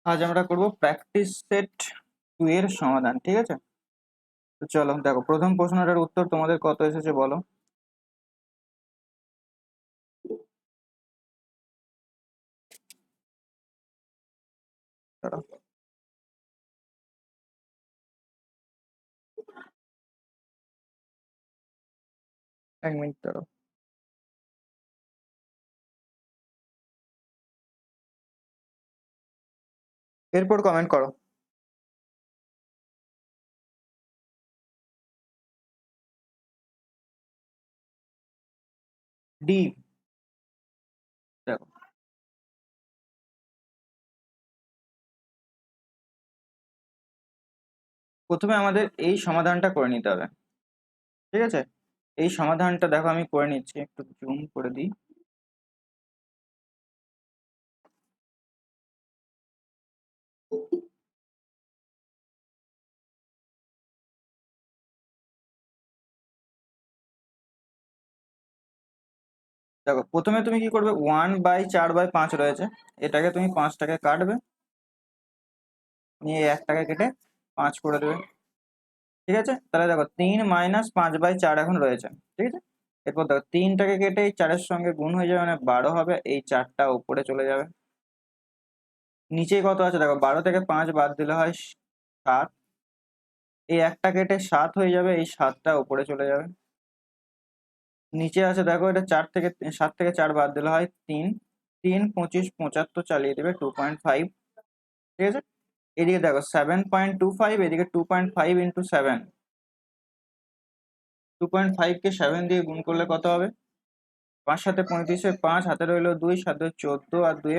আজ আমরা করব প্র্যাকটিস সেট 2 এর সমাধান, ঠিক আছে? তো চলো দেখো, প্রথম প্রশ্নটার উত্তর তোমাদের কত এসেছে বলো। দাঁড়াও, 1 মিনিট দাঁড়াও। এরপর কমেন্ট করো। ডি। দেখো, প্রথমে আমাদের এই সমাধানটা করে নিতে হবে, ঠিক আছে? এই সমাধানটা দেখো আমি করে নিচ্ছি, একটু জুম করে দিই। দেখো, প্রথমে তুমি কি করবে, 1/4/5 রয়েছে, এটাকে তুমি 5টাকে কাটবে, নিয়ে 1টাকে কেটে 5 করে দেবে, ঠিক আছে? তাহলে দেখো 3 - 5/4 এখন রয়েছে, ঠিক আছে? এরপর দেখো 3টাকে কেটে এই 4-এর সঙ্গে গুণ হয়ে যাবে, মানে 12 হবে, এই 4টা উপরে চলে যাবে। নিচে কত আছে দেখো, 12 থেকে 5 বাদ দিলে হয় 7, এই একটা কেটে 7 হয়ে যাবে, এই 7টা উপরে চলে যাবে। নিচে আছে দেখো, এটা 7 থেকে 4 বাদ দিলে হয় 3, 3 25 75 চালিয়ে দেবে 2.5, ঠিক আছে? এদিকে দেখো 7.25, এদিকে 2.5 ইন্টু 7, 2.5 কে 7 দিয়ে গুণ করলে কত হবে? 5 7 35, 5 হাতে রইলো 2, 7 14, আর 2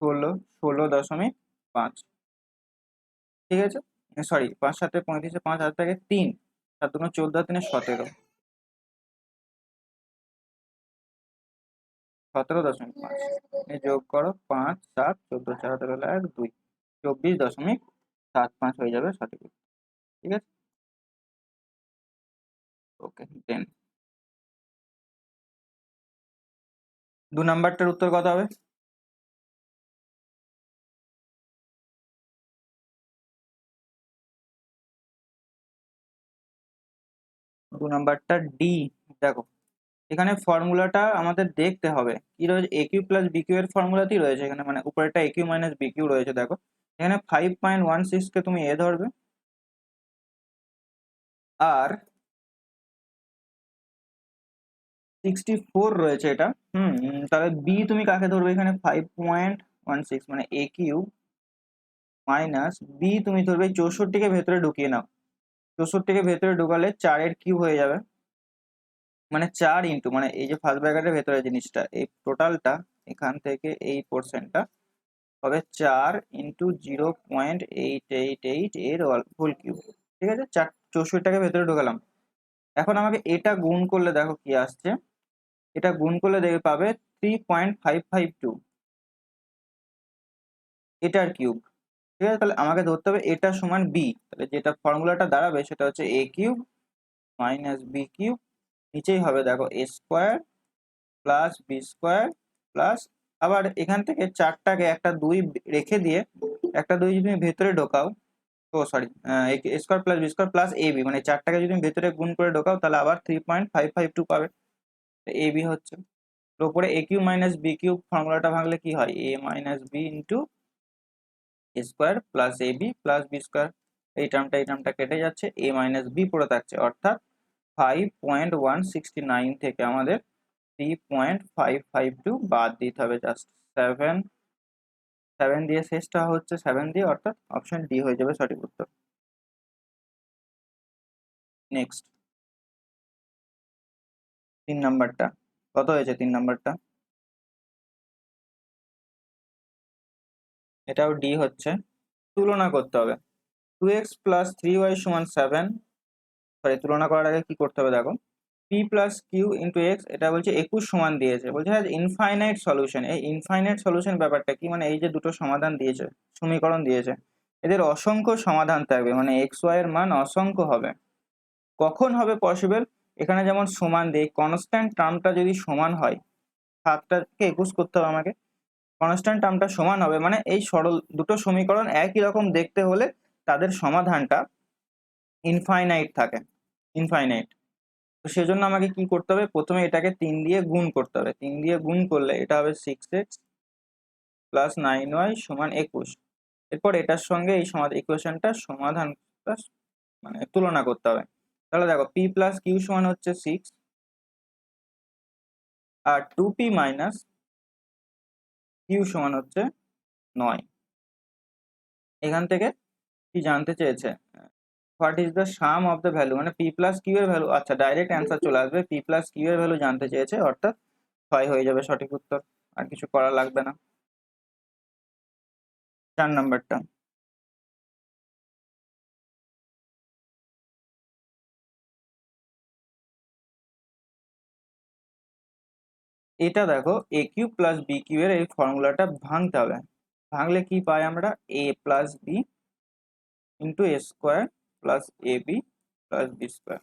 16, 16.5, ঠিক আছে? সরি, 5 7 35, 5 হাত থেকে 3, 7 2 14, 3 17, 17.5, যোগ করো 5 7 14, 4 হাতে রইলো 1 2, 24.75 হয়ে যাবে সঠিক উত্তর, ঠিক আছে? ওকে, দেন 2 নাম্বারটার উত্তর কত হবে? দু নাম্বারটা ডি। দেখো, এখানে ফর্মুলাটা আমাদের দেখতে হবে কি রয়েছে, এ কিউ প্লাস বি কিউ এর ফর্মুলাতেই রয়েছে এখানে, মানে উপরেটা এ কিউ মাইনাস বি কিউ রয়েছে। দেখো এখানে 5.16 কে তুমি এ ধরবে, আর 64 রয়েছে এটা। তাহলে বি তুমি কাকে ধরবে এখানে, 5.16 মানে এ কিউ মাইনাস বি তুমি ধরবে 64কে ভেতরে ঢুকিয়ে নাও, 64কে ভেতরে ঢুকালে 4-এর কিউব হয়ে যাবে, মানে 4 ইন্টু, মানে এই যে ফার্স্ট ব্র্যাকেটের ভেতরে জিনিসটা, এই টোটালটা এখান থেকে এই পোর্শনটা হবে 4 ইন্টু 0.888 এর হোল কিউব, ঠিক আছে? 64টাকে ভেতরে ঢোকালাম। এখন আমাকে এটা গুণ করলে দেখো কি আসছে, এটা গুণ করলে দেখে পাবে 3.552 এটার কিউব, ঠিক আছে? তাহলে আমাকে ধরতে হবে এটা সমান বি, তাহলে যেটা ফর্মুলাটা দাঁড়াবে সেটা হচ্ছে a cube minus b cube, নিচেই হবে দেখো a square plus B square plus, আবার এখান থেকে 4টাকে একটা 2 রেখে দিয়ে একটা 2 যদি তুমি ভেতরে ঢোকাও, oh sorry, a square plus B square plus A b, মানে 4টাকে যদি তুমি ভেতরে গুণ করে ঢোকাও তাহলে আবার 3.552 পাবে, এ বি হচ্ছে। তো উপরে এ কিউ মাইনাস বি কিউব ফর্মুলাটা ভাঙলে কি হয়, এ মাইনাস বি ইন্টু এ স্কোয়ার প্লাস এ বি প্লাস বি স্কোয়ার, এই টার্মটা কেটে যাচ্ছে, এ মাইনাস বি পড়ে থাকছে, অর্থাৎ 5.169 থেকে আমাদের 3.552 বাদ দিতে হবে, জাস্ট 7, 7 দিয়ে শেষটা হচ্ছে 7 দিয়ে, অর্থাৎ অপশন ডি হয়ে যাবে সঠিক উত্তর। নেক্সট 3 নাম্বারটা কত হয়েছে, 3 নাম্বারটা এটাও ডি হচ্ছে। তুলনা করতে হবে, 2x প্লাস 3y সমান 7, সরি তুলনা করার আগে কি করতে হবে দেখো, P plus Q into X, এটা বলছে 21 সমান দিয়েছে, বলছে ইনফাইনাইট সলিউশন। এই ইনফাইনাইট সলিউশন ব্যাপারটা কি, মানে এই যে দুটো সমাধান দিয়েছে, সমীকরণ দিয়েছে, এদের অসংখ্য সমাধান থাকবে, মানে এক্স ওয়াই এর মান অসংখ্য হবে। কখন হবে পসিবল, এখানে যেমন সমান দেয়, কনস্ট্যান্ট টার্মটা যদি সমান হয়, 7টাকে 21 করতে হবে আমাকে, কনস্ট্যান্ট টার্মটা সমান হবে, মানে এই সরল দুটো সমীকরণ একই রকম দেখতে হলে তাদের সমাধানটা ইনফাইনাইট থাকে, ইনফাইনাইট। তো সেজন্য আমাকে কি করতে হবে, প্রথমে এটাকে 3 দিয়ে গুণ করতে হবে। 3 দিয়ে গুণ করলে এটা হবে 6x প্লাস 9y সমান 21। এরপর এটার সঙ্গে এই ইকুয়েশনটা সমাধান মানে তুলনা করতে হবে। তাহলে দেখো p প্লাস কিউ সমান হচ্ছে 6 আর 2p মাইনাস কিউ সমান হচ্ছে 9। এখান থেকে কি জানতে চেয়েছে, what is the sum of the value, মানে পি প্লাস কিউ এর ভ্যালু। আচ্ছা, ডাইরেক্ট অ্যান্সার চলে আসবে, পি প্লাস কিউ এর ভ্যালু জানতে চেয়েছে, অর্থাৎ 6 হয়ে যাবে সঠিক উত্তর, আর কিছু করা লাগবে না। 4 নাম্বারটা, এটা দেখো এ কিউ প্লাস বি কিউ এর এই ফর্মুলাটা ভাঙতে হবে। ভাঙলে কি পাই আমরা, এ প্লাস বি ইন্টু এ স্কোয়ার প্লাস এ বি প্লাস বি স্কোয়ার।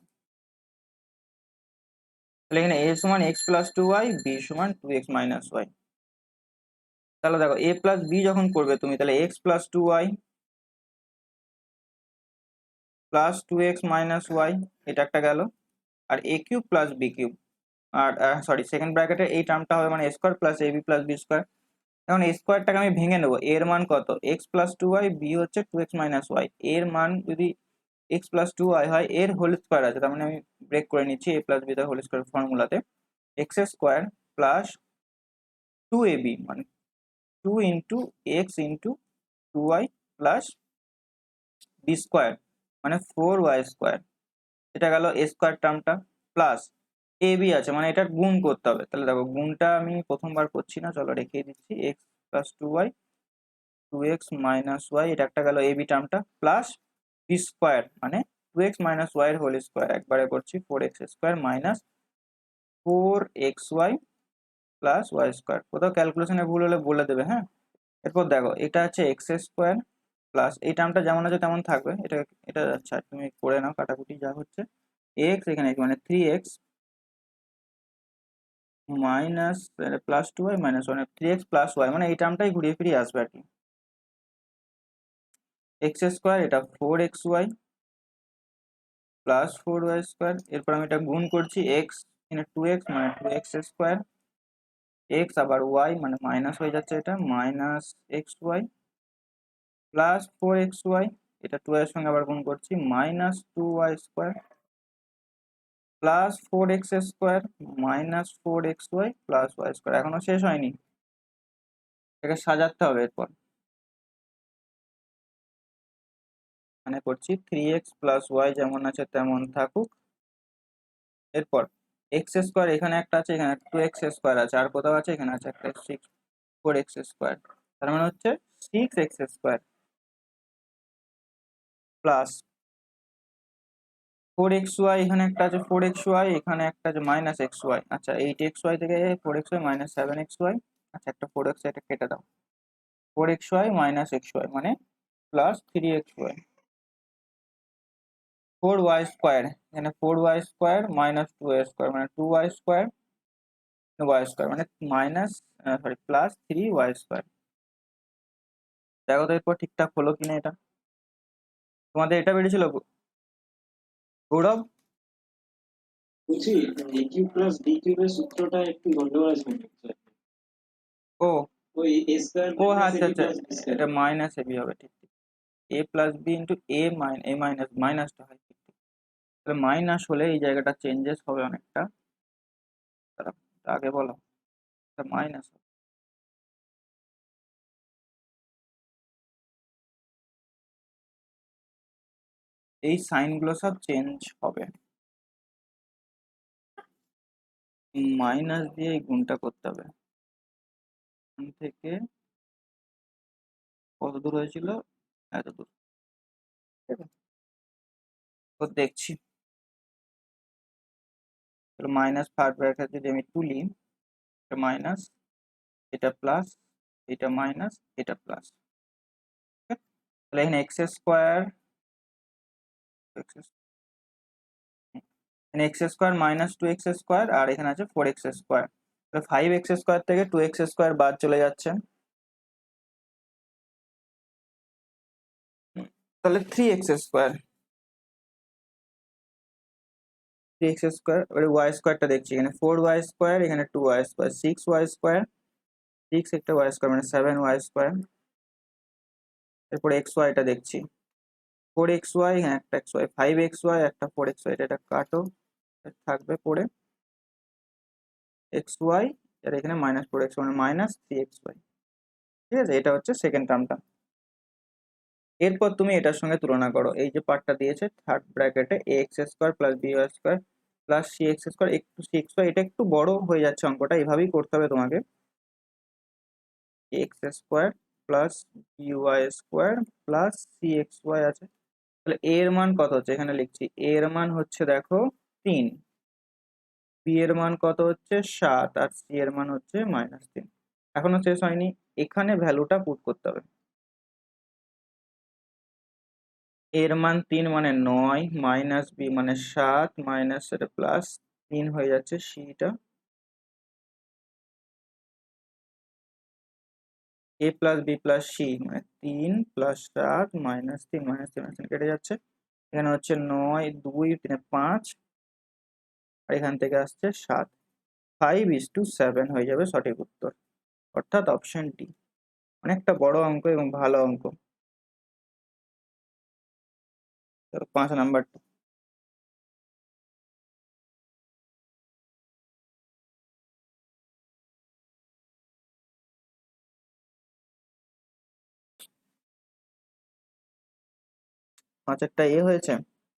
তাহলে এখানে এ সমান এক্স প্লাস 2y, বি সমান 2x মাইনাস ওয়াই। তাহলে দেখো এ প্লাস বি যখন করবে তুমি, তাহলে X plus 2y plus 2x minus Y, এটা একটা গেল। আর A cube plus B cube, আর সরি সেকেন্ড ব্র্যাকেটের এই টার্মটা হবে মানে A square plus A B plus B square. এখন এই স্কোয়ারটাকে আমি ভেঙে নেবো, এর মান কত, এক্স প্লাস 2y, বি হচ্ছে 2x মাইনাস ওয়াই। এর মান যদি এক্স প্লাস 2y হয়, এর হোল স্কোয়ার আছে, তার মানে আমি ব্রেক করে নিচ্ছি এ প্লাস বি তার হোল স্কোয়ার ফর্মুলাতে, এক্স স্কোয়ার প্লাস 2ab মানে 2 into x into 2y plus B square মানে 4y স্কোয়ার। এটা গেল এ স্কোয়ার টার্মটা, প্লাস এ বি আছে মানে এটা গুণ করতে হবে। তাহলে দেখো গুণটা আমি প্রথমবার করছি না, চলো রেখে দিচ্ছি, x plus 2y 2x minus Y, এটা একটা গেল এ বি টার্মটা, প্লাস বি স্কোয়ার মানে 2x মাইনাস ওয়াই এর হোল স্কোয়ার, একবারে করছি 4x square minus 4xy plus Y square. কোথাও ক্যালকুলেশনে ভুল হলে বলে দেবে, হ্যাঁ। এরপর দেখো এটা হচ্ছে এক্স স্কোয়ার প্লাস এই টার্মটা যেমন আছে তেমন থাকবে, এটা এটা আচ্ছা তুমি করে নাও কাটাকুটি, যা হচ্ছে এক্স এখানে মানে 3x minus plus 2y minus 1, 3x plus Y, মানে এই টার্মটাই ঘুরিয়ে ফিরিয়ে আসবে আর কি। এক্স স্কোয়ার এটা 4xy প্লাস 4y স্কোয়ার, এরপর আমি এটা গুণ করছি, এক্স এখানে 2x মানে 2x স্কোয়ার, এক্স আবার ওয়াই মানে মাইনাস হয়ে যাচ্ছে, এটা minus x Y plus 4xy, এটা 2 এর সঙ্গে আবার গুণ করছি, minus 2y square plus 4x square minus 4xy plus Y square. এখনো শেষ হয়নি, এটাকে সাজাতে হবে। এরপর মানে করছি 3x প্লাস ওয়াই যেমন আছে তেমন থাকুক। এরপর এক্স স্কোয়ার এখানে একটা আছে, এখানে 2x স্কোয়ার আছে, আর কোথাও আছে, এখানে আছে একটা 4x স্কোয়ার, তার মানে হচ্ছে 6x স্কোয়ার প্লাস 4xy, এখানে একটা আছে 4xy, এখানে একটা আছে মাইনাস xy। আচ্ছা 8xy থেকে 4xy মাইনাস 7xy, আচ্ছা একটা 4x এটা কেটে দাও, 4xy মাইনাস xy মানে প্লাস 3xy, 4y স্কোয়ার, এখানে 4y square minus 2y square মানে 2y স্কোয়ার, y স্কোয়ার মানে minus sorry plus 3y square. দেখো তো এরপর ঠিকঠাক হলো কিনা এটা, তোমাদের এটা বেরিয়েছিল গৌরব? বলছি এ কিউ প্লাস বি কিউবের সূত্রটা একটু গন্ডগোল আছে মনে হচ্ছে। ও ওই এ স্কয়ার ও মাইনাস আচ্ছা এবি আচ্ছা, প্লাস বি স্কয়ার। এটা মাইনাস এবি হবে, ঠিক ঠিক, এ প্লাস বি ইন্টু এ মাইনাস মাইনাসটা হয়, ঠিক ঠিক। তাহলে মাইনাস হলে এই জায়গাটা চেঞ্জেস হবে অনেকটা, তারা আগে বলো মাইনাস, এই সাইনগুলো সব চেঞ্জ হবে, মাইনাস দিয়ে এই গুণটা করতে হবে। এখান থেকে কত দূর হয়েছিল, এত দূর, ঠিক আছে? তো দেখছি, মাইনাস ফার্স্ট ব্র্যাকেট যদি আমি তুলি, এটা মাইনাস, এটা প্লাস, এটা মাইনাস, এটা প্লাস, তাহলে এখানে এক্স স্কোয়ার, এখানে x square minus 2x square, আর এখানে আছে 4x স্কোয়ার। তাহলে 5x স্কোয়ার থেকে 2x স্কোয়ার বাদ চলে যাচ্ছে, তাহলে 3x², 3x², এবারে y² দেখছি, এখানে 4y², এখানে 2y², 6y², 6 একটা y² মানে 7y²। এরপরে xy দেখছি, 4xy, হ্যাঁ একটা xy, 5xy, একটা 4xy, এটা কাটো, থাকবে পড়ে xy, আর এখানে -4x মানে -3xy। ঠিক আছে, এটা হচ্ছে সেকেন্ড টার্মটা। এরপর তুমি এটার সঙ্গে তুলনা করো, এই যে পার্টটা দিয়েছে থার্ড ব্র্যাকেটে ax² + by² + cx², একটু cxy, এটা একটু বড় হয়ে যাচ্ছে অঙ্কটা, এভাবেই করতে হবে তোমাকে। ax² + by² + cxy আছে, তাহলে a এর মান কত হচ্ছে, এখানে লিখছি a এর মান হচ্ছে দেখো 3, b এর মান কত হচ্ছে 7, আর c এর মান হচ্ছে -3। এখনো শেষ হয়নি, এখানে ভ্যালুটা পুট করতে হবে। এর মান 3 মানে 9, মাইনাস b মানে 7, মাইনাস এটা প্লাস 3 হয়ে যাচ্ছে সিটা, a plus b plus c মানে 3 + 7 -3 -3 কেটে যাচ্ছে। এখানে হচ্ছে 9, 2 3 5, আর এখান থেকে আসছে 7, 5:7 হয়ে যাবে সঠিক উত্তর, অর্থাৎ অপশন ডি। অনেকটা বড় অঙ্ক এবং ভালো অঙ্ক। 5 নাম্বারটা, পাঁচেরটা এ হয়েছে।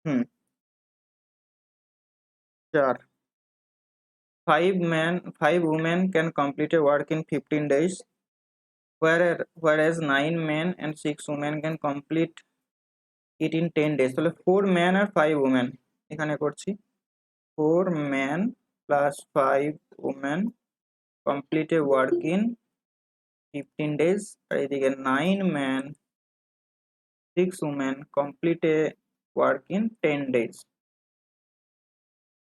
হুম, 4, 5 women can complete a work in 15 days, whereas 9 men and 6 women can complete it in 10 days। তাহলে 4 men আর 5 women এখানে করছি, 4 men plus 5 women complete a work in 15 days, আর এদিকে 9 men 6 women complete a work in 10 days।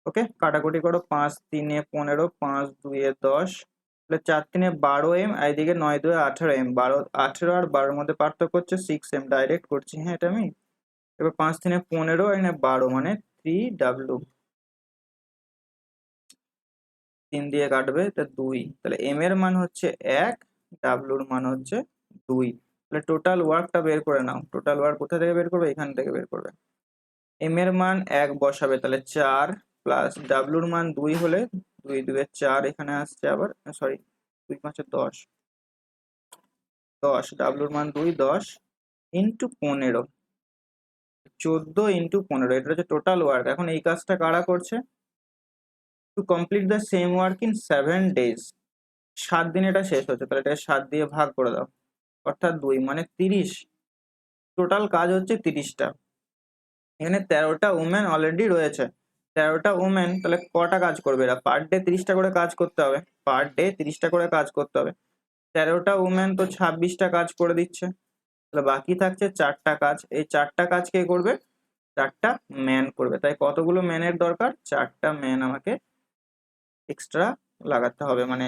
ওকে, কাটাকুটি করো, 5 3 15, 5 2 10, তাহলে 4 3 12m, আর এদিকে 9 2 18m, 12 18 আর 12 এর মধ্যে পার্থক্য হচ্ছে 6m, ডাইরেক্ট করছি হ্যাঁ এটা আমি। এবার 5 3 15, আর এখানে 12 মানে 3w, 3 দিয়ে কাটবে, তা 2, তাহলে m এর মান হচ্ছে 1, w এর মান হচ্ছে 2। তাহলে টোটাল ওয়ার্কটা বের করে নাও, টোটাল ওয়ার্ক কোথা থেকে বের করবে, এখান থেকে বের করবে। m এর মান 1 বসাবে, তাহলে 4, প্লাস w এর মান 2 হলে 2 2 4 এখানে আসছে, আবার সরি 2 5 10, 10 w এর মান 2 10 ইন্টু 15, 14 ইন্টু 15, এটা হচ্ছে টোটাল ওয়ার্ক। এখন এই কাজটা কারা করছে, to complete the same work in 7 days, 7 দিন এটা শেষ হচ্ছে, তাহলে এটাকে 7 দিয়ে ভাগ করে দাও, অর্থাৎ 2 মানে 30, টোটাল কাজ হচ্ছে 30টা। এখানে 13টা উমেন অলরেডি রয়েছে, 13টা উমেন, তাহলে কটা কাজ করবে এরা, পার ডে 30টা করে কাজ করতে হবে, পার ডে 30টা করে কাজ করতে হবে। 13টা উমেন তো 26টা কাজ করে দিচ্ছে, তাহলে বাকি থাকছে 4টা কাজ। এই 4টা কাজ কে করবে, 4টা ম্যান করবে, তাই কতগুলো ম্যানের দরকার, 4টা ম্যান আমাকে এক্সট্রা লাগাতে হবে, মানে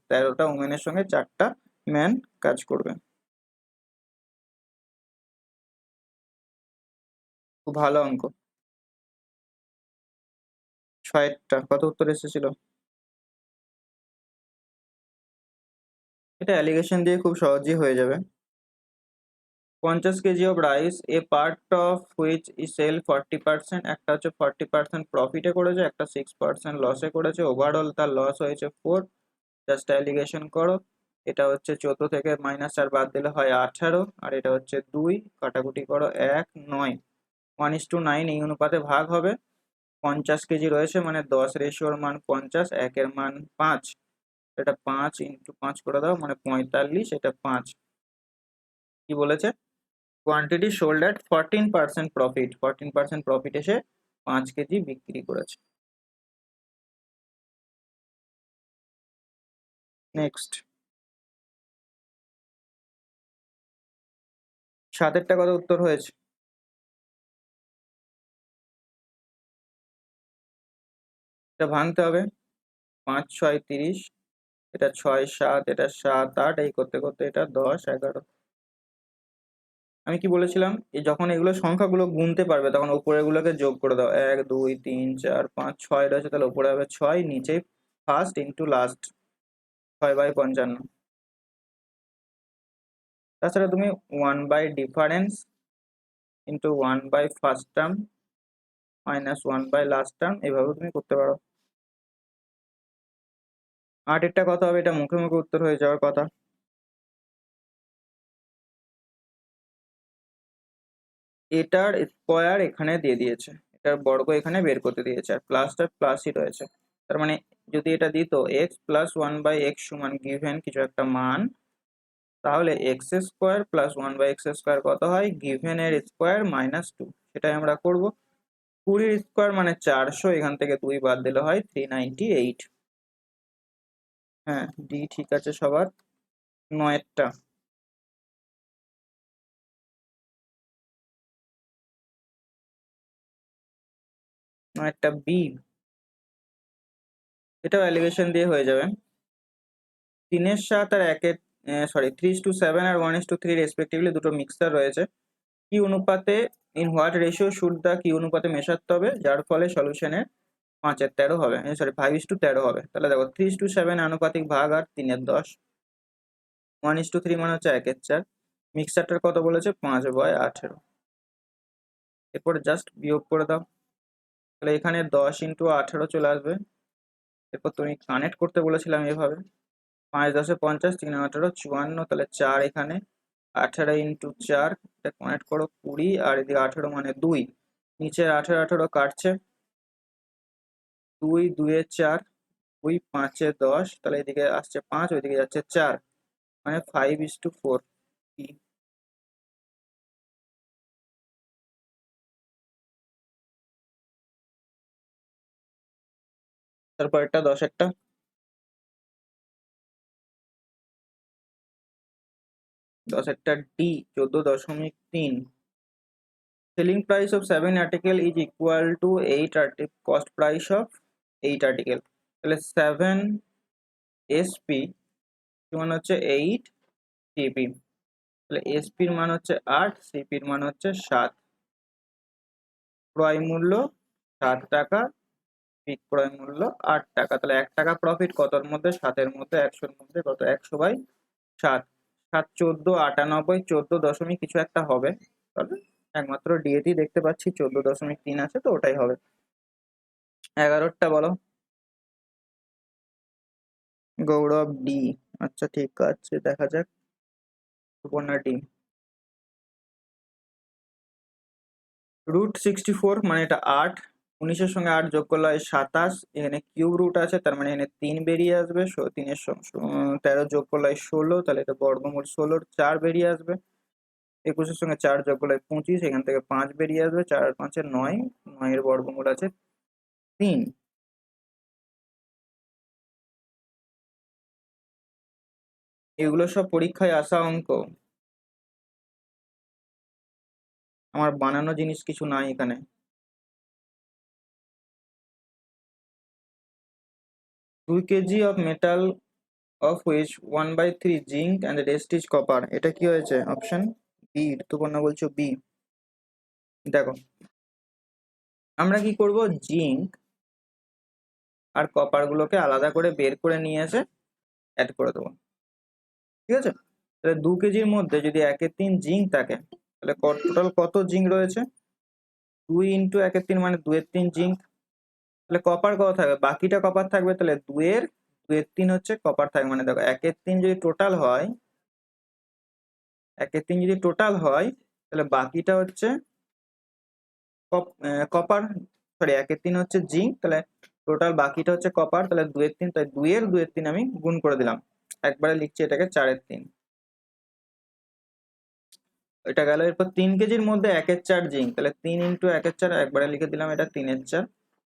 13টা উমেনের সঙ্গে 4টা ম্যান কাজ করবে। খুব ভালো অঙ্ক। 6টা কত উত্তর এসেছিল, এটা অ্যালিগেশন দিয়ে খুব সহজেই হয়ে যাবে। 50 KG of rice, A part of which is sell 40%, একটা হচ্ছে 40% প্রফিটে করেছে, একটা 6% লসে করেছে, ওভারঅল তার লস হয়েছে 4, জাস্ট অ্যালিগেশন করো। এটা হচ্ছে 14 থেকে -4 বাদ দিলে হয় 18, আর এটা হচ্ছে 2, কাটাকুটি করো 1 9, 1:9 এই অনুপাতে ভাগ হবে। 50 কেজি রয়েছে মানে 10 রেশিওর মান 50, 1 এর মান 5, এটা 5 ইন্টু 5 করে দাও মানে 45, এটা 5। কি বলেছে, quantity sold at 14% profit, 14% profit এসে 5 কেজি বিক্রি করেছে। নেক্সট, 7এরটা কত উত্তর হয়েছে, এটা ভাঙতে হবে, 5 6 30, এটা 6 7, এটা 7 8, এই করতে করতে এটা 10 11, আমি কি বলেছিলাম, যখন এগুলো সংখ্যাগুলো গুনতে পারবে তখন উপরেগুলোকে যোগ করে দাও। 1 2 3 4 5 6 রয়েছে, তাহলে উপরে হবে 6, নিচেই ফার্স্ট ইন্টু লাস্ট, 6/55। তাছাড়া তুমি 1/ডিফারেন্স ইন্টু 1/ফার্স্ট টার্ম মাইনাস 1/লাস্ট টার্ম, এভাবেও তুমি করতে পারো। 8 কত হবে? এটা মুখে মুখে উত্তর হয়ে যাওয়ার কথা। এটার স্কোয়ার এখানে দিয়ে দিয়েছে, এটার বর্গ এখানে বের করতে দিয়েছে, আর প্লাসটা প্লাসই রয়েছে। তার মানে যদি এটা দিত x প্লাস 1/x সমান গিভেন কিছু একটা মান, তাহলে x² প্লাস 1/x² কত হয়? গিভেন এর স্কোয়ার মাইনাস 2। সেটাই আমরা করব। 20 স্কোয়ার মানে 400, এখান থেকে 2 বাদ দিলে হয় 398। হ্যাঁ, ডি ঠিক আছে সবার। 9টা। 9টা বি, এটাও এলিভেশন দিয়ে হয়ে যাবে। 3/7 আর 3:7 আর 1:3 রেসপেক্টিভলি দুটো মিক্সচার রয়েছে। কি অনুপাতে, ইন হোয়াট রেশিও শুড দা কি অনুপাতে মেশাতে হবে যার ফলে সলিউশনের 5/13 হবে, 5:13 হবে। তাহলে দেখো 3:7 আনুপাতিক ভাগ আর 3/10, 1:3 মানে হচ্ছে 1/4। মিক্সচারটার কত বলেছে? 5/18। এরপর জাস্ট বিয়োগ করে দাও, তাহলে এখানে 10 × 18 চলে আসবে। এরপর তুমি কানেক্ট করতে বলেছিলাম এভাবে, 5 10 50, 3 18 54, তাহলে 4 এখানে, 18 × 4, এটা কানেক্ট করো 20, আর এদিকে 18 মানে 2, নিচে 18 18 কাটছে, 2 2 এ 4, 2 5 এ 10, তাহলে এদিকে আসছে 5, ওইদিকে যাচ্ছে 4, মানে 5:4। তারপর একটা 10-এরটা, 10-এরটা D 14.3। Selling price of 7 article is equal to 8 cost price of 8 article। তাহলে 7 SP সমান হচ্ছে 8 CP। তাহলে SP এর মান হচ্ছে 8, CP এর মান হচ্ছে 7। ক্রয় মূল্য 7 টাকা, বিক্রয় মূল্য 8 টাকা। তাহলে 1 টাকা প্রফিট কতর মধ্যে? 7-এর মধ্যে। 100-এর মধ্যে কত? 100/7। 7 14 98, 14 দশমিক কিছু একটা হবে। তাহলে একমাত্র ডিএটি দেখতে পাচ্ছি 14.3 আছে, তো ওটাই হবে। 11টা বলো। গৌরব ডি, আচ্ছা ঠিক আছে, দেখা যাক। সুপর্ণা ডি। √64 মানে এটা 8, 19-এর সঙ্গে 8 যোগ করলে হয় 27, এখানে কিউব রুট আছে, তার মানে এখানে 3 বেরিয়ে আসবে। 3-এর সঙ্গে 13 যোগ করলে হয় 16, তাহলে এটা বর্গমূল 16, 4 বেরিয়ে আসবে। 21-এর সঙ্গে 4 যোগ করলে 25, এখান থেকে 5 বেরিয়ে আসবে, 4 আর 5 9, 9-এর বর্গমূল আছে 3। এগুলো সব পরীক্ষায় আসা অঙ্ক, আমার বানানো জিনিস কিছু নাই এখানে। 2 kg of metal of which 1/3 zinc and the rest is copper, এটা কি হয়েছে? অপশন বি, ঋতুপর্ণা বলছো বি। দেখো আমরা কি করব, জিঙ্ক আর কপার গুলোকে আলাদা করে বের করে নিয়ে এসে অ্যাড করে দেবো, ঠিক আছে? তাহলে 2 কেজির মধ্যে যদি 1/3 জিঙ্ক থাকে, তাহলে টোটাল কত জিঙ্ক রয়েছে? 2 × 1/3 মানে 2/3 জিঙ্ক। তাহলে কপার কত থাকবে? বাকিটা কপার থাকবে, তাহলে 2/3 হচ্ছে কপার থাকবে। মানে দেখো 1/3 যদি টোটাল হয়, 1/3 যদি টোটাল হয়, তাহলে বাকিটা হচ্ছে কপার, সরি 1/3 হচ্ছে জিঙ্ক, তাহলে টোটাল বাকিটা হচ্ছে কপার, তাহলে 2/3, তাই 2/3 আমি গুণ করে দিলাম, একবারে লিখছি এটাকে 4/3। এটা গেল। এরপর 3 কেজির মধ্যে 1/4 জিঙ্ক, তাহলে 3 × 1/4 একবারে লিখে দিলাম, এটা 3/4।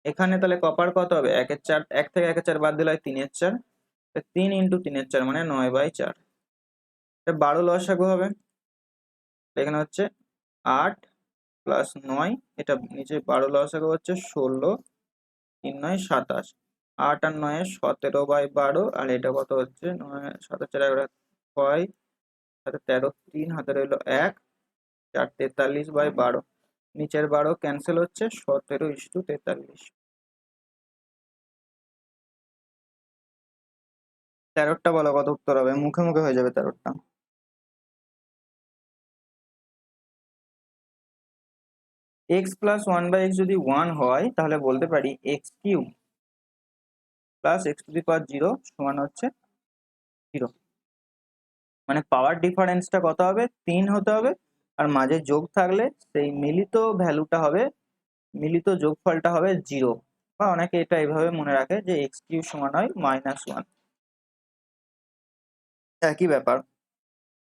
এখানে তাহলে কপার কত হবে? 1/4, 1 থেকে 1/4 বাদ দিলে হয় 3/4, 3 × 3/4 মানে 9/4। এটা 12 লসাগু হবে, এখানে হচ্ছে 8 + 9, এটা নিচে 12 লসাগু হচ্ছে 16, 3 9 27, 8 আর 9 17/12, আর এটা কত হচ্ছে 9 7 4 6 হাতে 13, 3 হাতে রইলো 1, 443/12, নিচের 12 ক্যান্সেল হচ্ছে, 17:43। 13টা বলো কত উত্তর হবে, মুখে মুখে হয়ে যাবে 13টা। x প্লাস 1/x যদি 1 হয় তাহলে বলতে পারি x³ প্লাস x⁻0 সমান হচ্ছে 0। মানে পাওয়ার ডিফারেন্সটা কত হবে, 3 হতে হবে, আর মাঝে যোগ থাকলে সেই মিলিত ভ্যালুটা হবে, মিলিত যোগফলটা হবে 0। বা অনেকে এটা এইভাবে মনে রাখে যে x³ সমান হয় -1। একই ব্যাপার,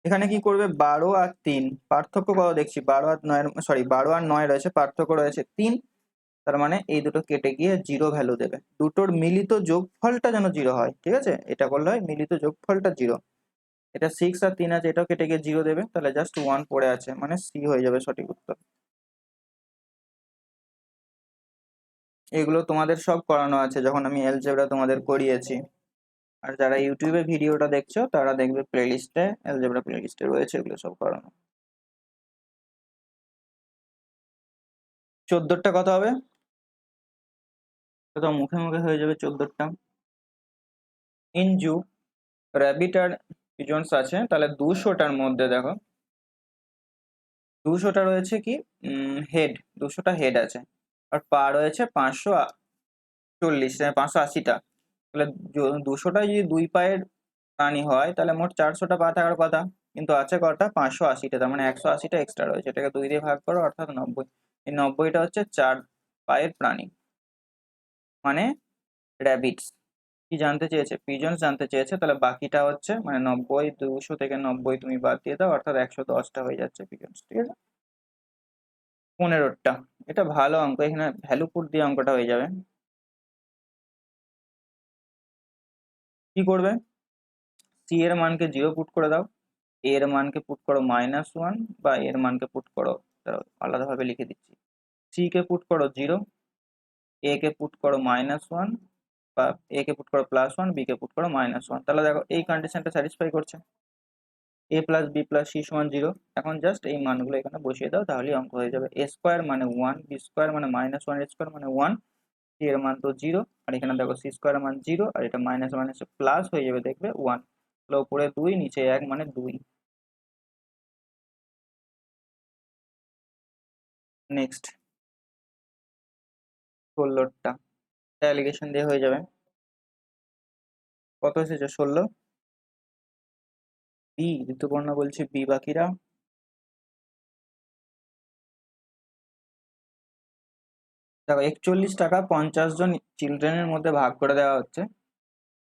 এখানে কি করবে, 12 আর 3 পার্থক্য কত দেখছি, 12 আর 9, সরি 12 আর 9 রয়েছে, পার্থক্য রয়েছে 3। তার মানে এই দুটো কেটে গিয়ে 0 ভ্যালু দেবে, দুটোর মিলিত যোগফলটা যেন 0 হয়। ঠিক আছে, এটা করলে হয় মিলিত যোগফলটা 0। এটা 6 আর 3 আছে, এটাও কেটে গিয়ে 0 দেবে, তাহলে জাস্ট 1 পড়ে আছে, মানে সি হয়ে যাবে সঠিক উত্তর। এগুলো তোমাদের সব করানো আছে যখন আমি অ্যালজেব্রা তোমাদের করিয়েছি। আর যারা ইউটিউবে ভিডিওটা দেখছো তারা দেখবে প্লেলিস্টে, অ্যালজেব্রা প্লেলিস্টে রয়েছে এগুলো সব করানো। 14টা কত হবে, তো মুখে মুখে হয়ে যাবে 14টা। ইন জু র্যাবিট আর পিজন্স আছে, তাহলে 200টার মধ্যে দেখো 200টা রয়েছে কি হেড, 200টা হেড আছে, আর পা রয়েছে 540, 580টা। তাহলে 200টায় যদি 2 পায়ের প্রাণী হয় তাহলে মোট 400টা পা থাকার কথা, কিন্তু আছে কটা, 580টা, তার মানে 180টা এক্সট্রা রয়েছে। এটাকে 2 দিয়ে ভাগ করো, অর্থাৎ 90। এই 90টা হচ্ছে 4 পায়ের প্রাণী, মানে র্যাবিটস। কি জানতে চেয়েছে, পিজন্স জানতে চেয়েছে, তাহলে বাকিটা হচ্ছে মানে 90, 200 থেকে 90 তুমি বাদ দিয়ে দাও, অর্থাৎ 110টা হয়ে যাচ্ছে পিজন্স। ঠিক আছে, 15টা। এটা ভালো অঙ্ক, এখানে ভ্যালু পুট দিয়ে অঙ্কটা হয়ে যাবে। কি করবে, সি এর মানকে 0 পুট করে দাও, এ এর মানকে পুট করো -1, বা এর মানকে পুট করো, আলাদাভাবে লিখে দিচ্ছি, সি কে পুট করো 0, এ কে পুট করো -1, বা এ কে পুট করো +1, বি কে পুট করো -1। তাহলে দেখো এই কন্ডিশনটা স্যাটিসফাই করছে, a plus B plus C সমান 0। এখন জাস্ট এই মানগুলো এখানে বসিয়ে দাও, তাহলেই অঙ্ক হয়ে যাবে। a স্কোয়ার মানে 1, b স্কোয়ার মানে -1, a স্কোয়ার মানে 1, c এর মান তো 0, আর এখানে দেখো c স্কোয়ার মান 0, আর এটা মাইনাস মাইনাসে প্লাস হয়ে যাবে, দেখবে 1। তাহলে উপরে 2, নিচে 1, মানে 2। নেক্সট 16টা, অ্যালিগেশন দিয়ে হয়ে যাবে। কত এসেছে, 16। বি ঋতুপর্ণা বলছে বি, বাকিরা দেখো 41 টাকা 50 জন চিলড্রেনের মধ্যে ভাগ করে দেওয়া হচ্ছে।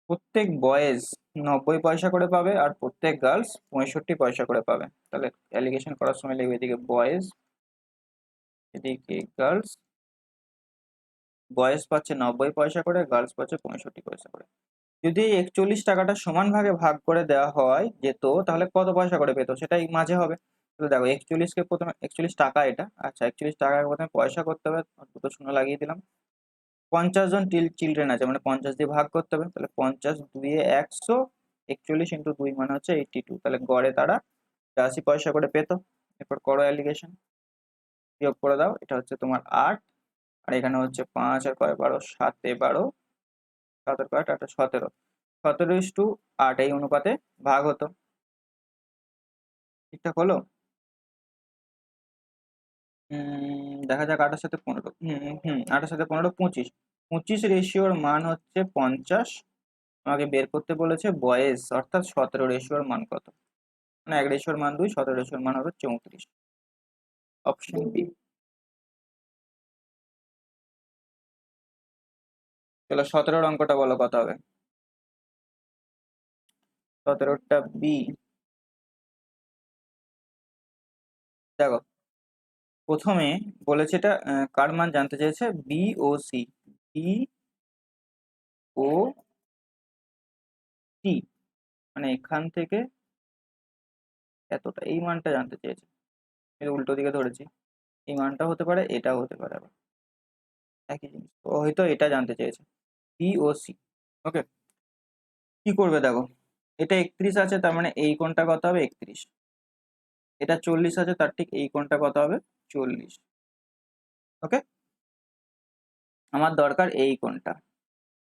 প্রত্যেক বয়েজ 90 পয়সা করে পাবে, আর প্রত্যেক গার্লস 65 পয়সা করে পাবে। তাহলে অ্যালিগেশন করার সময় লিখবে এদিকে বয়েজ, এদিকে গার্লস। বয়েজ পাচ্ছে 90 পয়সা করে, গার্লস পাচ্ছে 65 পয়সা করে। যদি এই 41 টাকাটা সমান ভাগে ভাগ করে দেওয়া হয় যেত, তাহলে কত পয়সা করে পেতো সেটাই মাঝে হবে। তাহলে দেখো 41কে প্রথমে, 41 টাকা এটা, আচ্ছা 41 টাকাকে প্রথমে পয়সা করতে হবে, দুটো শূন্য লাগিয়ে দিলাম। 50 জন চিলড্রেন আছে, মানে 50 দিয়ে ভাগ করতে হবে, তাহলে 50 2 এ 100, 41 ইন্টু 2 মানে হচ্ছে 82। তাহলে গড়ে তারা 80 পয়সা করে পেতো। এরপর করো অ্যালিগেশন, বিয়োগ করে দাও, এটা হচ্ছে তোমার 8, আর এখানে হচ্ছে 5 আর 12, 7 12, 7 আর 5 8, 17, 17:8 এই অনুপাতে ভাগ হতো। ঠিকঠাক হলো। দেখা যাক 8 এর সাথে 15, 8 এর সাথে 15 25, 25 রেশিওর মান হচ্ছে 50। আমাকে বের করতে বলেছে বয়েস, অর্থাৎ 17 রেশিওর মান কত, মানে 1 রেশিওর মান 2, 17 রেশিওর মান হবে 34। Option B. চলো 17 অঙ্কটা বলো কত হবে। 17টা বি, দেখো প্রথমে বলেছে এটা কার মান জানতে চেয়েছে, বি ও সি, বি ও সি, মানে এখান থেকে এতটা, এই মানটা জানতে চেয়েছে। এটা উল্টো দিকে ধরেছি, এই মানটা হতে পারে, এটাও হতে পারে, আবার একই জিনিস, ও হয়তো এটা জানতে চেয়েছে, বি ও সি। ওকে, কি করবে দেখো, এটা 31 আছে, তার মানে এই কোণটা কত হবে, 31। এটা 40 আছে, তার ঠিক এই কোণটা কত হবে? 40। ওকে, আমার দরকার এই কোণটা।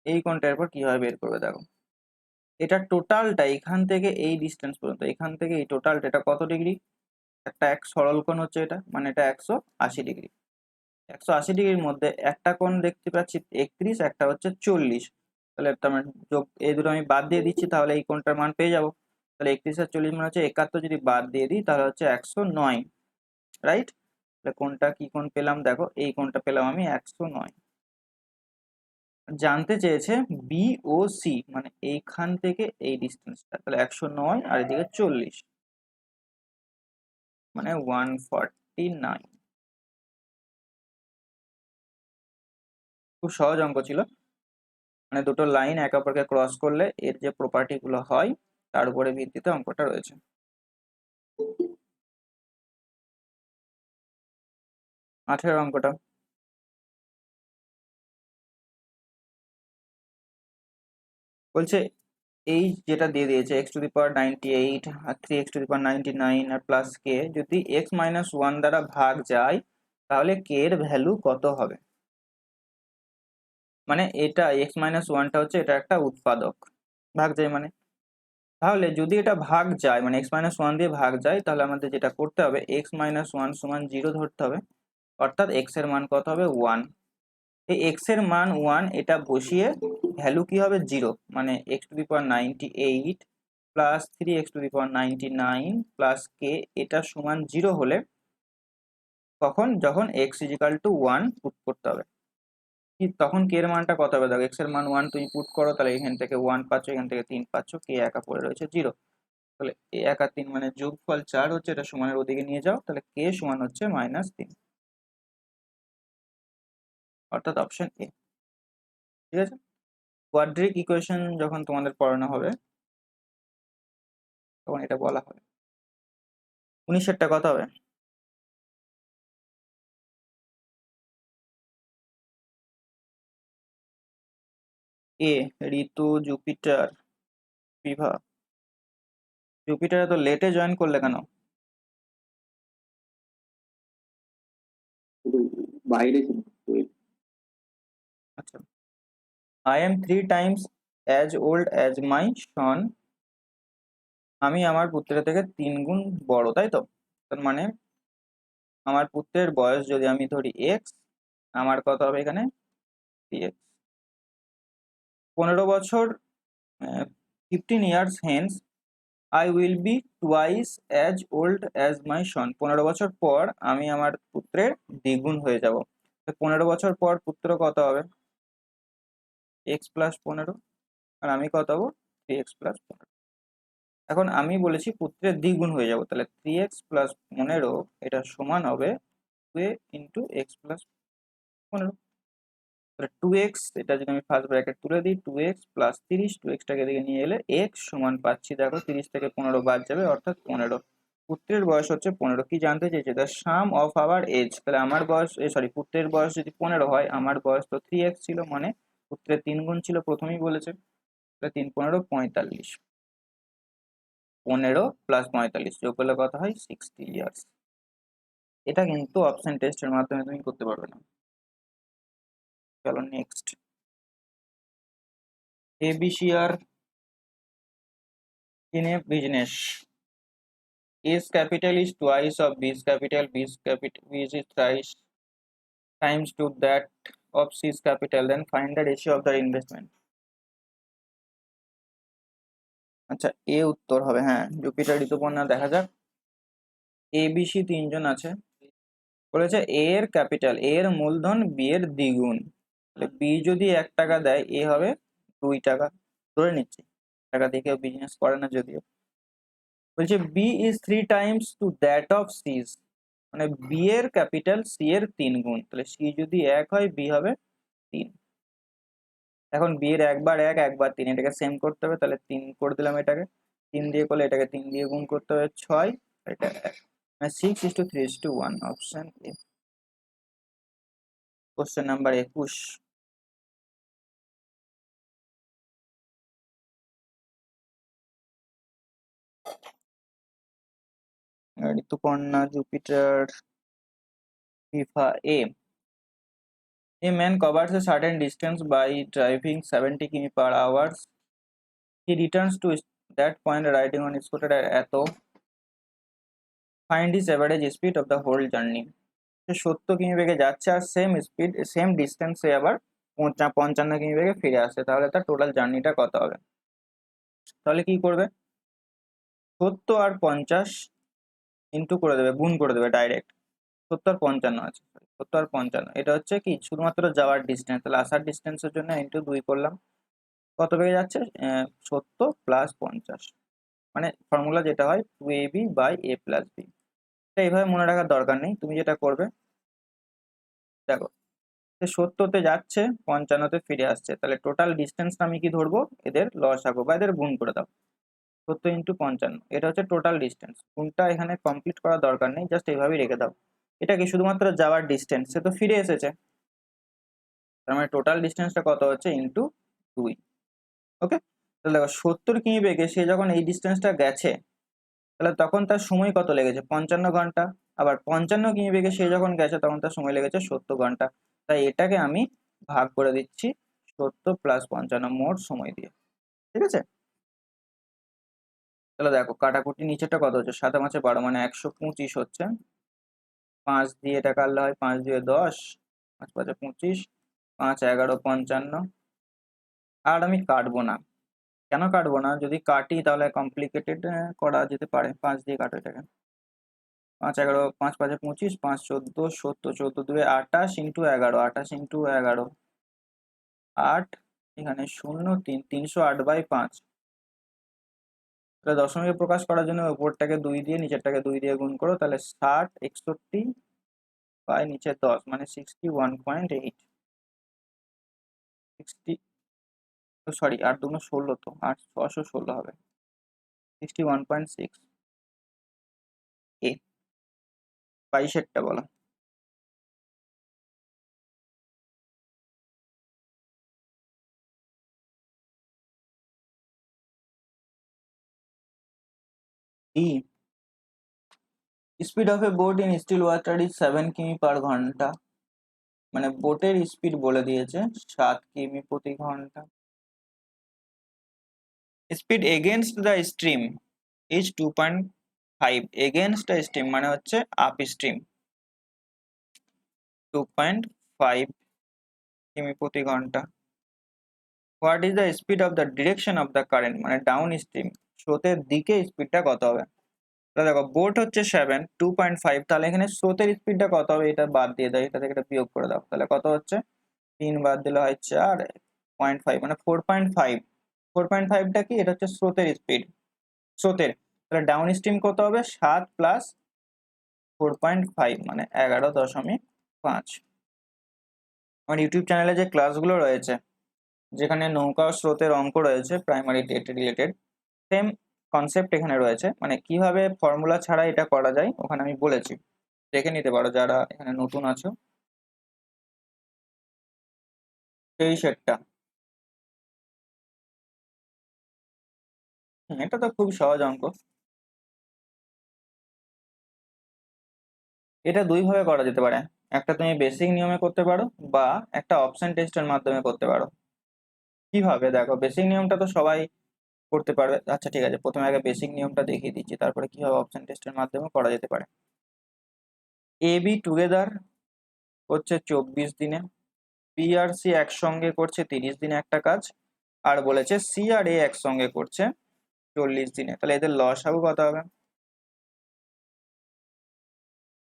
এই কোণটার পর কিভাবে বের করবে দেখো, এটা টোটালটা এখান থেকে এই ডিস্টেন্স পর্যন্ত, এখান থেকে এই টোটালটা, এটা কত ডিগ্রি? একটা এক সরল কোণ হচ্ছে এটা, মানে এটা 180 ডিগ্রি। 180 ডিগ্রির মধ্যে একটা কোণ দেখতে পাচ্ছি 31, একটা হচ্ছে 40। তাহলে তোমার যোগ এই দুটো আমি বাদ দিয়ে দিচ্ছি, তাহলে এই কোণটার মান পেয়ে যাবো। তাহলে 31 আর 40 মানে হচ্ছে 71, যদি বাদ দিয়ে দিই তাহলে হচ্ছে 109, রাইট? তাহলে কোণটা কি কোণ পেলাম দেখো, এই কোণটা পেলাম আমি 109। জানতে চেয়েছে বি ও সি, মানে এইখান থেকে এই ডিস্টেন্সটা, তাহলে 109 আর এদিকে 40, মানে 149। খুব সহজ অঙ্ক ছিল, মানে দুটো লাইন একে অপরকে ক্রস করলে এর যে প্রপার্টি গুলো হয় তার উপরে ভিত্তিতে অঙ্কটা রয়েছে। আঠেরো অঙ্কটা বলছে, এই যেটা দিয়ে দিয়েছে x⁻98 আর 3x⁻99 আর প্লাস কে, যদি x-1 দ্বারা ভাগ যায় তাহলে k এর ভ্যালু কত হবে? মানে এটা x-1টা হচ্ছে এটা একটা উৎপাদক, ভাগ যায় মানে, তাহলে যদি এটা ভাগ যায় মানে x-1 দিয়ে ভাগ যায়, তাহলে আমাদের যেটা করতে হবে x-1 সমান 0 ধরতে হবে, অর্থাৎ x এর মান কত হবে? 1। এই x এর মান 1 এটা বসিয়ে ভ্যালু কি হবে? 0, মানে x⁻98 plus 3x⁻99 plus k, এটা সমান 0 হলে কখন? যখন x = 1 পুট করতে হবে। কি তখন k এর মানটা কত হবে? দেখো x এর মান 1 তুমি পুট করো, তাহলে এখান থেকে 1 পাচ্ছ, এখান থেকে 3 পাচ্ছ, k একা পড়ে রয়েছে 0। তাহলে a এক আর 3 মানে যোগফল 4 হচ্ছে, এটা সমানের ওদিকে নিয়ে যাও, তাহলে k সমান হচ্ছে -3, অর্থাৎ অপশন এ। ঠিক আছে, কোয়াড্রিক ইকুয়েশন যখন তোমাদের পড়ানো হবে তখন এটা বলা হবে। 19টা কত হবে? এ ঋতু, জুপিটার, বিভা। জুপিটার তো লেটে জয়েন করলে কেন? একটু বাইরে ছিল তো আচ্ছা, I am 3 times as old as my son, আমি আমার পুত্রের থেকে 3 গুণ বড়, তাই তো? তার মানে আমার পুত্রের বয়স যদি আমি ধরি এক্স, আমার কত হবে এখানে? 3x। 15 বছর, 15 years hence I will be twice as old as my son, 15 বছর পর আমি আমার পুত্রের দ্বিগুণ হয়ে যাব। 15 বছর পর পুত্র কত হবে? x+15, আর আমি কত হবো? 3x+15। এখন আমি বলেছি পুত্রের দ্বিগুণ হয়ে যাব, তাহলে 3x+15 এটা সমান হবে 2a ইন্টু x+15। তাহলে 2x, এটা যদি আমি ফার্স্ট ব্র্যাকেট তুলে দিই, 2x+30, 2xটাকে এদিকে নিয়ে এলে x সমান পাচ্ছি, দেখো 30 থেকে 15 বাদ যাবে, অর্থাৎ 15। পুত্রের বয়স হচ্ছে 15। কি জানতে চেয়েছে? The sum of our age, তাহলে আমার বয়স সরি পুত্রের বয়স যদি 15 হয়, আমার বয়স তো 3x ছিল, মানে পুত্রের 3 গুণ ছিল, প্রথমেই বলেছে। তাহলে 3×15 45, 15 প্লাস 45 যোগ করলে কত হয়? 60 ইয়ার্স। এটা কিন্তু অপশন টেস্টের মাধ্যমে তুমি করতে পারবে না। চলো নেক্সট, ABC আর in a business, A's capital is twice of B's capital, B's capital is thrice times to that of C's capital, then find the ratio of their investment. আচ্ছা, এ উত্তর হবে, হ্যাঁ জুপিটার ঋতুপর্ণা। দেখা যাক, এ বি সি 3জন আছে, বলেছে এ এর capital, এ এর মূলধন বি এর দ্বিগুণ, তাহলে বি যদি 1 টাকা দেয় এ হবে 2 টাকা, ধরে নিচ্ছি, টাকা দিয়ে কেউ বিজনেস করে না যদিও। বলছে B is 3 times to that of C's, মানে বি এর ক্যাপিটাল সি এর 3 গুণ, তাহলে সি যদি 1 হয় বি হবে 3। এখন বি এর একবার 1 একবার 3, এটাকে সেম করতে হবে, তাহলে 3 করে দিলাম, এটাকে 3 দিয়ে করলে এটাকে 3 দিয়ে গুণ করতে হবে 6, এটা 1, মানে 6:3:1, option A. Question number 21, Rituparna, Jupiter, FIFA A. A man covers a certain distance by driving 70 km per hour. He returns to that point riding on his scooter at eto. Find his average speed of the whole journey. সে 70 কিমি বেগে যাচ্ছে আর same ডিস্টেন্সে আবার 55 কিমি বেগে ফিরে আসছে, তাহলে তার টোটাল জার্নিটা কত হবে? তাহলে কি করবে, 70 আর 50 ইন্টু করে দেবে, গুণ করে দেবে ডাইরেক্ট। 70 আর 55 আছে, 70 আর 55 এটা হচ্ছে কি শুধুমাত্র যাওয়ার ডিস্টেন্স, তাহলে আসার ডিস্টেন্সের জন্য ইন্টু 2 করলাম। কত বেগে যাচ্ছে? 70 প্লাস 50, মানে ফর্মুলা যেটা হয় 2ab by a plus b। এইভাবে মনে রাখার দরকার নেই, তুমি যেটা করবে দেখো, 70তে যাচ্ছে 55তে ফিরে আসছে, তাহলে টোটাল ডিস্টেন্সটা আমি কি ধরবো, এদের লসাগু বা এদের গুণ করে দাও। 70 ইন্টু 55 এটা হচ্ছে টোটাল ডিস্টেন্স। গুণটা এখানে কমপ্লিট করার দরকার নেই, জাস্ট এইভাবেই রেখে দাও। এটা কি শুধুমাত্র যাওয়ার ডিস্টেন্স, সে তো ফিরে এসেছে, তার মানে টোটাল ডিস্টেন্সটা কত হচ্ছে ইন্টু 2। ওকে, তাহলে দেখো 70 কিমি বেগে সে যখন এই ডিস্টেন্সটা গেছে, তাহলে তখন তার সময় কত লেগেছে? 55 ঘন্টা। আবার 55 কিমি বেগে সে যখন গেছে তখন তার সময় লেগেছে 70 ঘন্টা। তাই এটাকে আমি ভাগ করে দিচ্ছি 70 প্লাস 55 মোট সময় দিয়ে। ঠিক আছে, তাহলে দেখো কাটাকুটি নিচেটা কত হচ্ছে, 7 5 12 মানে 125 হচ্ছে। 5 দিয়ে এটা কাটলে হয় 5 দিয়ে 10, 5 5 25, 5 11 55। আর আমি কাটবো না, কেন কাটবো না, যদি কাটি তাহলে কমপ্লিকেটেড করা যেতে পারে। 5 দিয়ে কাটো এটাকে, 5 11 5 5 25, 5 14 70, 14 2 28 ইন্টু 11, 28 ইন্টু 11 8, এখানে 0 3, 308 বাই 5। তাহলে দশমিকে প্রকাশ করার জন্য উপরটাকে 2 দিয়ে নিচেরটাকে 2 দিয়ে গুণ করো, তাহলে 60 61 বাই নিচে 10 মানে 61.8। 60, সরি 8 2 16, তো 8 616 হবে, 61.6 এ। 22টা বলো। The speed of a boat in still water is 7 কিমি পার ঘন্টা, মানে বোটের স্পিড বলে দিয়েছে 7 কিমি প্রতি ঘন্টা। Speed against the stream is 2.5, against the stream মানে হচ্ছে আপ স্ট্রিম, 2.5 কিমি প্রতি ঘন্টা। What is the speed of the direction of the current, মানে ডাউন স্ট্রিম, স্রোতের দিকে স্পিডটা কত হবে? তাহলে দেখো বোট হচ্ছে 7, 2.5, তাহলে এখানে স্রোতের স্পিডটা কত হবে, এটা বাদ দিয়ে দাও, এটা থেকে এটা বিয়োগ করে দাও, তাহলে কত হচ্ছে 3 বাদ দিলে হয় 4, 0.5 মানে 4.5। 4.5টা কি, এটা হচ্ছে স্রোতের স্পিড, স্রোতের। তাহলে ডাউন স্ট্রিম কত হবে, 7 প্লাস 4.5 মানে 11.5। আমার ইউটিউব চ্যানেলে যে ক্লাসগুলো রয়েছে, যেখানে নৌকা ও স্রোতের অঙ্ক রয়েছে primary data related, same concept এখানে রয়েছে, মানে কিভাবে ফর্মুলা ছাড়া এটা করা যায় ওখানে আমি বলেছি, দেখে নিতে পারো যারা এখানে নতুন আছো। সেই সেটটা, এটা তো খুব সহজ অঙ্ক। এটা দুই ভাবে করা যেতে পারে, একটা তুমি বেসিক নিয়মে করতে পারো বা একটা অপশন টেস্টের মাধ্যমে করতে পারো। কিভাবে, দেখো বেসিক নিয়মটা তো সবাই করতে পারবে, আচ্ছা ঠিক আছে, প্রথমে আগে বেসিক নিয়মটা দেখিয়ে দিচ্ছি, তারপরে কিভাবে অপশন টেস্টের মাধ্যমে করা যেতে পারে। এ বি টুগেদার করছে 24 দিনে, বি আর সি একসঙ্গে করছে 30 দিনে একটা কাজ, আর বলেছে সি আর এ একসঙ্গে করছে 40 দিনে, তাহলে এদের লসাগু কত হবে?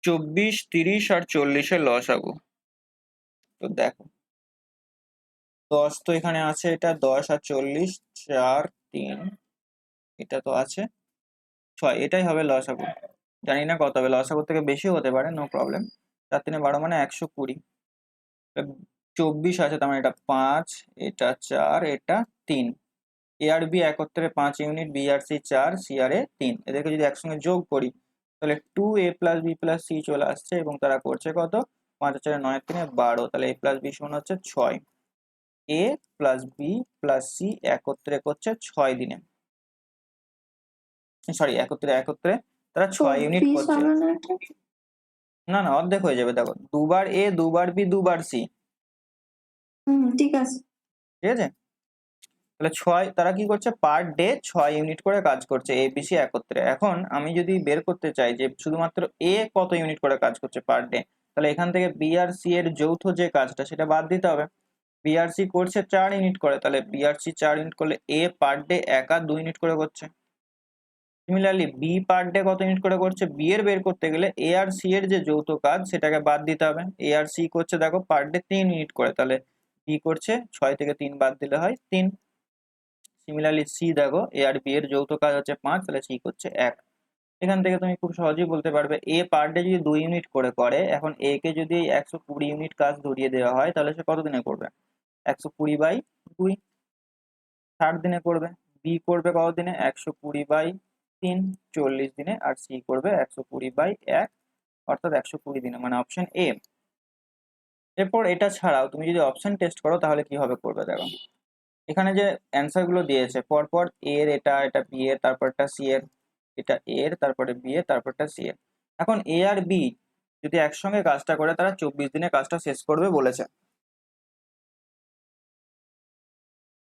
24, 30 আর 40-এর লসাগু। তো দেখো 10 তো এখানে আছে, এটা 10 আর 40, 4 3, এটা তো আছে 6, এটাই হবে লসাগু। জানি না কত হবে, লসাগু থেকে বেশিও হতে পারে, নো প্রবলেম। 4 3 12 মানে 120। 24 আছে, তার মানে এটা 5, এটা 4, এটা 3। এ আর বি একত্রে 5 ইউনিট, বি আর সি 4, সি আর এ 3, এদেরকে যদি একসঙ্গে যোগ করি তাহলে 2a plus B plus C চলে আসছে, এবং তারা করছে কত, 5 4 9 3 12, তাহলে a প্লাস বি সমান হচ্ছে 6। এ প্লাস বি প্লাস সি একত্রে করছে 6 দিনে, সরি একত্রে তারা 6 ইউনিট 24 করছে। হবে না এটা? না না, অর্ধেক হয়ে যাবে। দেখো, দুবার এ, দুবার বি, দুবার সি, ঠিক আছে। ঠিক আছে? তাহলে 6, তারা কি করছে পার ডে 6 ইউনিট করে কাজ করছে এ বি সি একত্রে। এখন আমি যদি বের করতে চাই যে শুধুমাত্র এ কত ইউনিট করে কাজ করছে পার ডে, তাহলে এখান থেকে বি আর সি এর যৌথ যে কাজটা সেটা বাদ দিতে হবে। বি আর সি করছে 4 ইউনিট করে, তাহলে বি আর সি 4 ইউনিট করলে এ পার ডে একা 2 ইউনিট করে করছে। সিমিলারলি বি পার ডে কত ইউনিট করে করছে, বি এর বের করতে গেলে এ আর সি এর যে যৌথ কাজ সেটাকে বাদ দিতে হবে। এ আর সি করছে দেখো পার ডে 3 ইউনিট করে, তাহলে বি করছে 6 থেকে 3 বাদ দিলে হয় 3। সিমিলারলি সি দেখো, এ আর বি এর যৌথ কাজ হচ্ছে 5, তাহলে সি করছে 1। এখান থেকে তুমি খুব সহজেই বলতে পারবে এ পার ডে যদি 2 ইউনিট করে করে, এখন এ কে যদি 120 ইউনিট কাজ ধরিয়ে দেওয়া হয় তাহলে সে কত দিনে করবে? 120/2, 60 দিনে করবে। বি করবে কত দিনে? 120/3, 40 দিনে। আর সি করবে 120/1, অর্থাৎ 120 দিনে, মানে অপশন এ। এরপর এটা ছাড়াও তুমি যদি অপশন টেস্ট করো তাহলে কিভাবে করবে দেখো, এখানে যে অ্যান্সার গুলো দিয়েছে পরপর এর, এটা এটা বি এর, তারপরটা সি এর, এটা এর, তারপরে বি এর, তারপরটা সি এর। এখন এ আর বি যদি একসঙ্গে কাজটা করে তারা 24 দিনে কাজটা শেষ করবে বলেছে,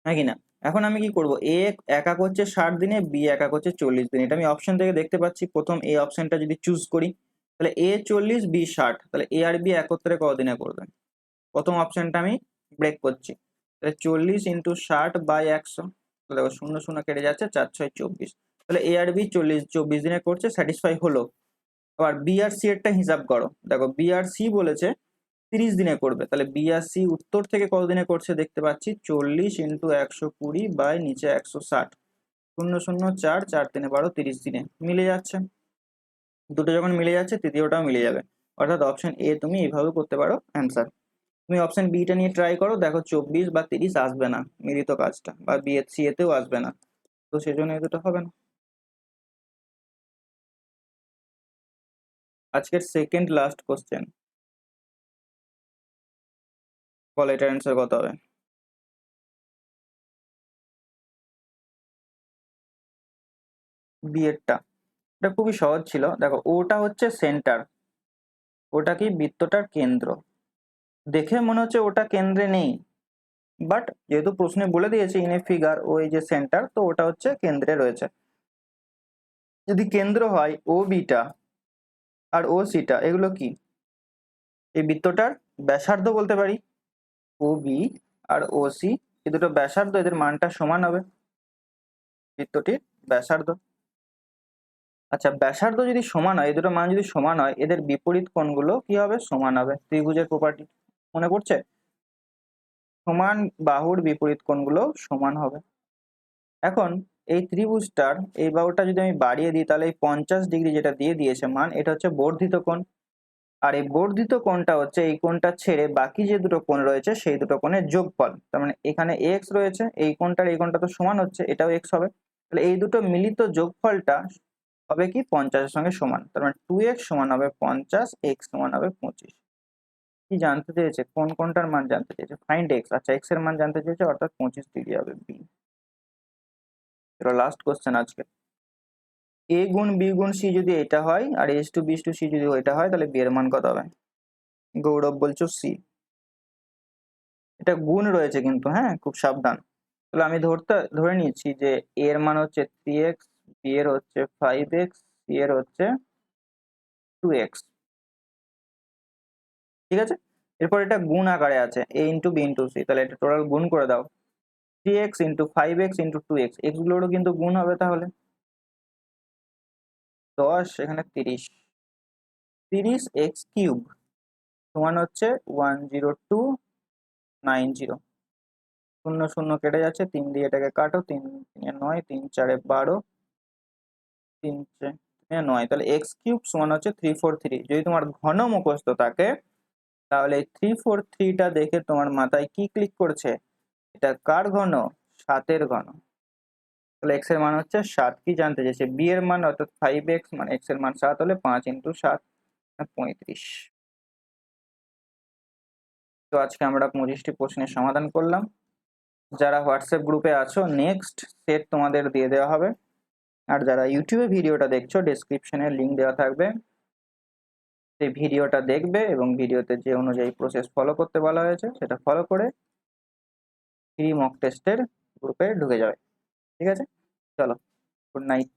হ্যাঁ কি না? এখন আমি কি করব, এ একা করছে 60 দিনে, বি একা করছে 40 দিনে। এটা আমি অপশন থেকে দেখতে পাচ্ছি। প্রথম এই অপশনটা যদি চুজ করি তাহলে এ 40, বি 60, তাহলে এ আর বি একত্রে কতদিনে করবে? প্রথম অপশনটা আমি ব্রেক করছি, তাহলে 40 × 60/100, দেখো 0 0 কেটে যাচ্ছে, 4 6 24, তাহলে এ আর বি 24 দিনে করছে, স্যাটিসফাই হলো। আবার বি আর সি এরটা হিসাব করো, দেখো বি আর সি বলেছে 30 দিনে করবে, তাহলে বি আর সি উত্তর থেকে কত দিনে করছে দেখতে পাচ্ছি, 40 × 120 160, 0 0 4 4 3 12, 30 দিনে মিলে যাচ্ছে। দুটো যখন মিলে যাচ্ছে তৃতীয়টাও মিলে যাবে, অর্থাৎ অপশন এ তুমি এইভাবে করতে পারো অ্যান্সার। তুমি অপশন বিটা নিয়ে ট্রাই করো, দেখো 24 বা 30 আসবে না মিলিত কাজটা, বা বি এর সি এতেও আসবে না, তো সেজন্য এই দুটো হবে না। আজকের সেকেন্ড লাস্ট কোশ্চেন, বলো এটার অ্যান্সার কত হবে? বি এরটা, এটা খুবই সহজ ছিল। দেখো ওটা হচ্ছে সেন্টার, ওটা কি বৃত্তটার কেন্দ্র। দেখে মনে হচ্ছে ওটা কেন্দ্রে নেই, বাট যেহেতু প্রশ্নে বলে দিয়েছে ইন এ ফিগার ও এই যে সেন্টার, তো ওটা হচ্ছে কেন্দ্রে রয়েছে। যদি কেন্দ্র হয় ও বিটা আর ও সিটা, এগুলো কি? এই বৃত্তটার ব্যাসার্ধ বলতে পারি। ও বি আর ও সি, এই দুটো ব্যাসার্ধ, এদের মানটা সমান হবে বৃত্তটির ব্যাসার্ধ। আচ্ছা, ব্যাসার্ধ যদি সমান হয়, এই দুটো মান যদি সমান হয়, এদের বিপরীত কোণগুলো কি হবে? সমান হবে। ত্রিভুজের প্রপার্টি মনে পড়ছে, সমান বাহুর বিপরীত কোণগুলো সমান হবে। এখন এই ত্রিভুজটার এই বাহুটা যদি আমি বাড়িয়ে দিই, তাহলে এই 50 ডিগ্রি যেটা দিয়ে দিয়েছে মান, এটা হচ্ছে বর্ধিত কোণ। আর এই বর্ধিত কোণটা হচ্ছে এই কোণটা ছেড়ে বাকি যে দুটো কোণ রয়েছে সেই দুটো কোণের যোগফল। তার মানে এখানে এক্স রয়েছে, এই কোণটার এই কোণটা তো সমান হচ্ছে, এটাও এক্স হবে। তাহলে এই দুটো মিলিত যোগফলটা হবে কি? 50 এর সঙ্গে সমান। তার মানে 2x সমান হবে 50, x সমান হবে 25। কি জানতে চেয়েছে? কোন কোনটার মান জানতে চেয়েছে? Find x. আচ্ছা, এক্স এর মান জানতে চেয়েছে, অর্থাৎ 25 ডিগ্রি হবে বি। এটা লাস্ট কোশ্চেন আজকে। এ গুণ বি গুণ সি যদি এটা হয়, আর S to B to C যদি ওইটা হয়, তাহলে বি এর মান কত হবে? গৌরব বলছো সি। এটা গুণ রয়েছে কিন্তু, হ্যাঁ, খুব সাবধান। তাহলে আমি ধরে নিচ্ছি যে এ এর মান হচ্ছে 3x, বি এর হচ্ছে 5x, সি এর হচ্ছে 2x, ঠিক আছে? এরপর এটা গুণ আকারে আছে, a into B into C, তাহলে এটা টোটাল গুণ করে দাও। 3x into 5x into 2x, x গুলোরও কিন্তু গুণ হবে, তাহলে 10, এখানে 30, 30x কিউব সমান হচ্ছে 10290। 0 0 কেটে যাচ্ছে, 3 দিয়ে এটাকে কাটো, 3 3 9, 3 4 12, 3 4 9, তাহলে এক্স কিউব সমান হচ্ছে 343। যদি তোমার ঘন মুখস্থ থাকে তাহলে 343টা দেখে তোমার মাথায় কি ক্লিক করছে? এটা কার ঘন? 7-এর ঘন। তাহলে এক্স এর মান হচ্ছে 7। কি জানতে চাইছে? বি এর মান, অর্থাৎ 5x, মানে এক্স এর মান 7 হলে 5 × 7 35। তো আজকে আমরা 25টি প্রশ্নের সমাধান করলাম। যারা হোয়াটসঅ্যাপ গ্রুপে আছো, নেক্সট সেট তোমাদের দিয়ে দেওয়া হবে। আর যারা ইউটিউবে ভিডিওটা দেখছো, ডেসক্রিপশনে লিঙ্ক দেওয়া থাকবে, সেই ভিডিওটা দেখবে এবং ভিডিওতে যে অনুযায়ী প্রসেস ফলো করতে বলা হয়েছে সেটা ফলো করে ফ্রি মক টেস্টের গ্রুপে ঢুকে যাবে। ঠিক আছে, চলো, গুড নাইট।